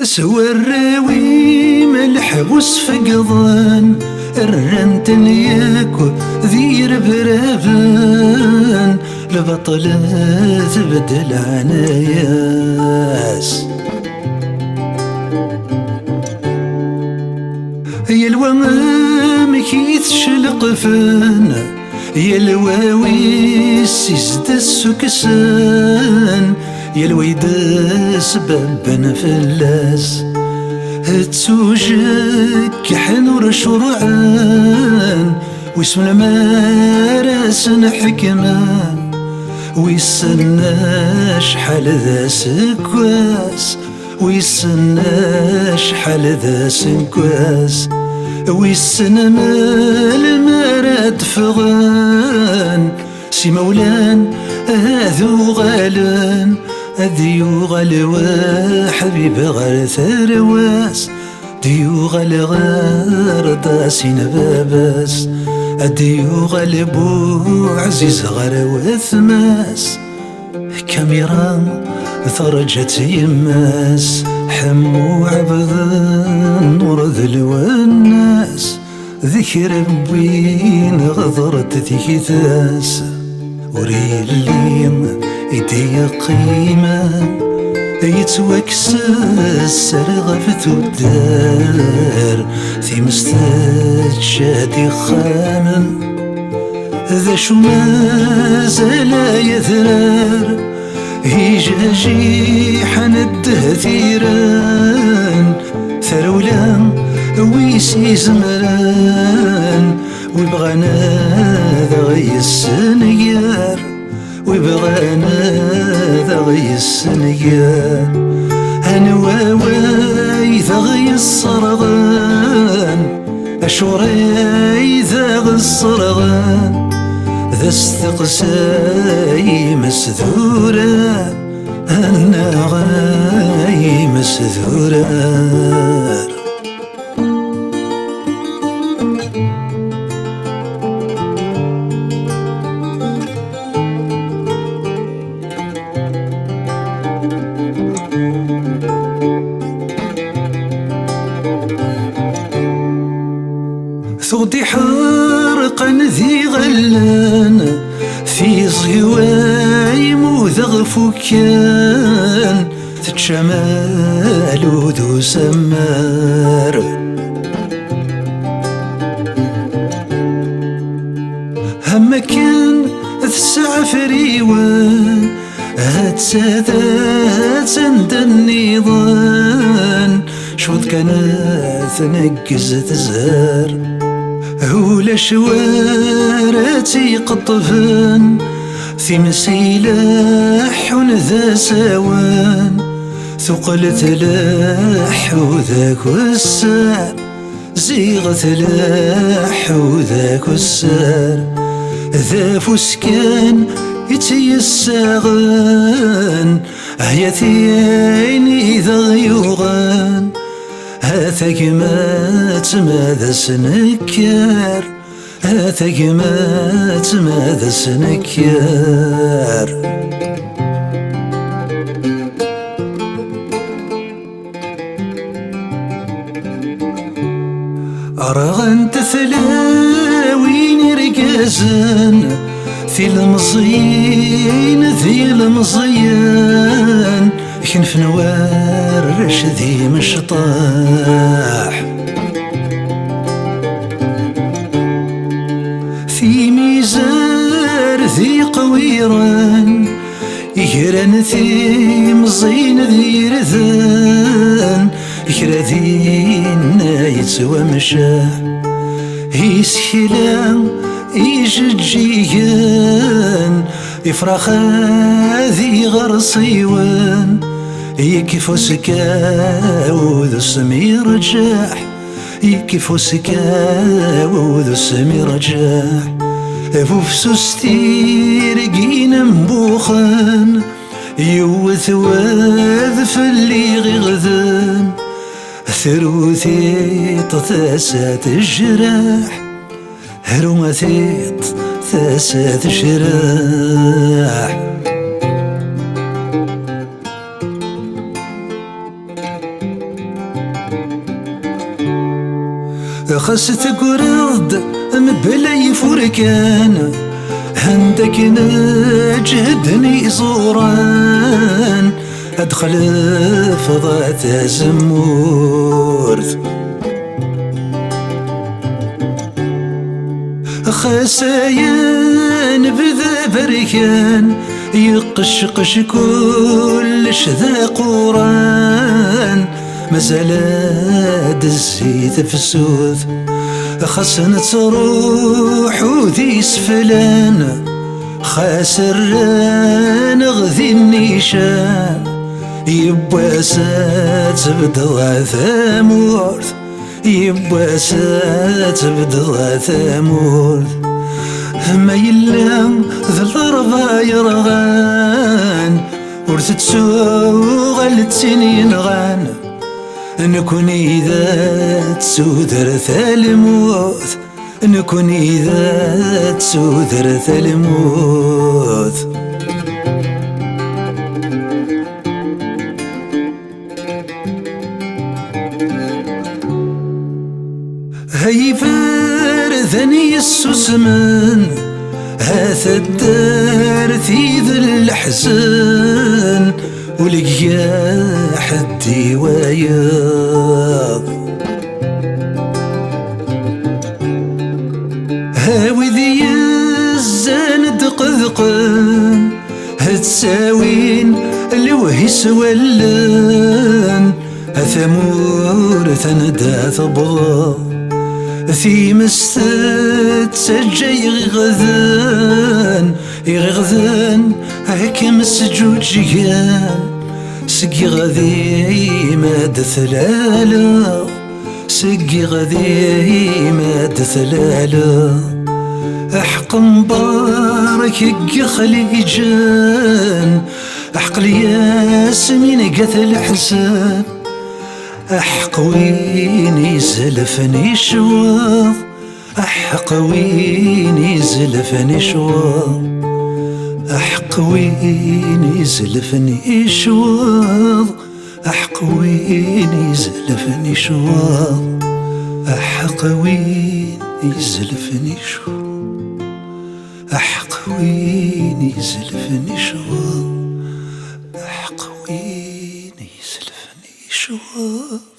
سوى الراوي ملح وسفقضان الرنتن ياكو ذي ربرابان البطلة تبدل عناياس يا الوام كيت شلقفان يا الواوي سيزد السكسان يا الويدا سبب فلاس تسوجك حنور شرعان واسم المارس حكمان ويسنا شحال ذا سكواس ويسنا شحال ذا سكواس ويسنا مال مراد فغان سي مولان هذو غالان أذيو غلوا حبيب غير ثرواس ديو غير داسين باباس أديو غلبو عزيز غير وثماس كاميرا ثرجت يماس حمو عبد نور ذلو الناس ذكر بوين غضرت ذيكثاس وريليم إيدي قيمة يتوكس السرغفة الدار في مستاد شادي خامن ذا شو ما زال يثرار هيجاجي حنده ثيران ثرولا ويسي زمران ويبغانا ذا غي السنيار ويبغانا ذا غي السنيار هنواوي ذا غي الصرغان أشوري ذا غي الصرغان ذا استقساي مسذورا أنا غاي مسذورا ثغدي حرقا ذي غلان في صهواي موذغ فكان تتشمال ذو سمار هما كان تسع فريوان هات سادات عند النيضان شوط كانت تنقز تزهر هولا شواراتي قطفان في مسيلاح ذا سوان ثقلت لاح وذاك السار زيغت لاح وذاك السار ذا فسكان يتيساغان هياتيني ذا غيوغان هاثك مات ماذا سنكار هاثك مات ماذا سنكار أرغن تثلاوين رقازان في المزين ذي المزيان كنف نوار رشدي مشطاح في ميزار ذي قويران يهران ذي مزين ذي رذان يكرا ذي نايت ومشاح يسهلان يججيان يفرخ ذي غرصيوان يكفو سكاو ذو السمي رجاح يكفو سكاو ذو السمي رجاح فوفسوستي رقينا مبوخان يوث واذف اللي غغذان ثروثي تثاسات الجراح هرومثيت ثاسات الجراح خاص تقرض مبلا يفوركان عندك نجهدني زوران ادخل فضات زمورت خساين بذا بركان يقشقش كلش ذا قران مازال الزيت في السوذ خاصنا تروح وذي سفلان خاسر نغذي النيشان يبا تبدل ثمورث يبا تبدل ثمورث ما يلا ذا الارض يرغان ورث تسوغ التسنين غان نكون إذا تسودرت الموت نكون إذا تسودرت الموت هاي فرذني السسمن هاث الدار في ذا الحزن ولقيا حدي وياض هاوي ذي الزان دقذقن هتساوين لوهي سولن أثمور ثندا ثبض في مستد سجى يغذن هيك مسجود جيان سقي غذي ماد ثلالا سقي غذي ماد ثلالا احق مبارك خليجان احق الياسمين قتل حسان احق وين يزلفني شواظ احق وين يزلفني شواظ احق وين يزلفني شواظ احق وين يزلفني شواظ احق وين يزلفني شواظ احق وين يزلفني شواظ احق وين يزلفني شواظ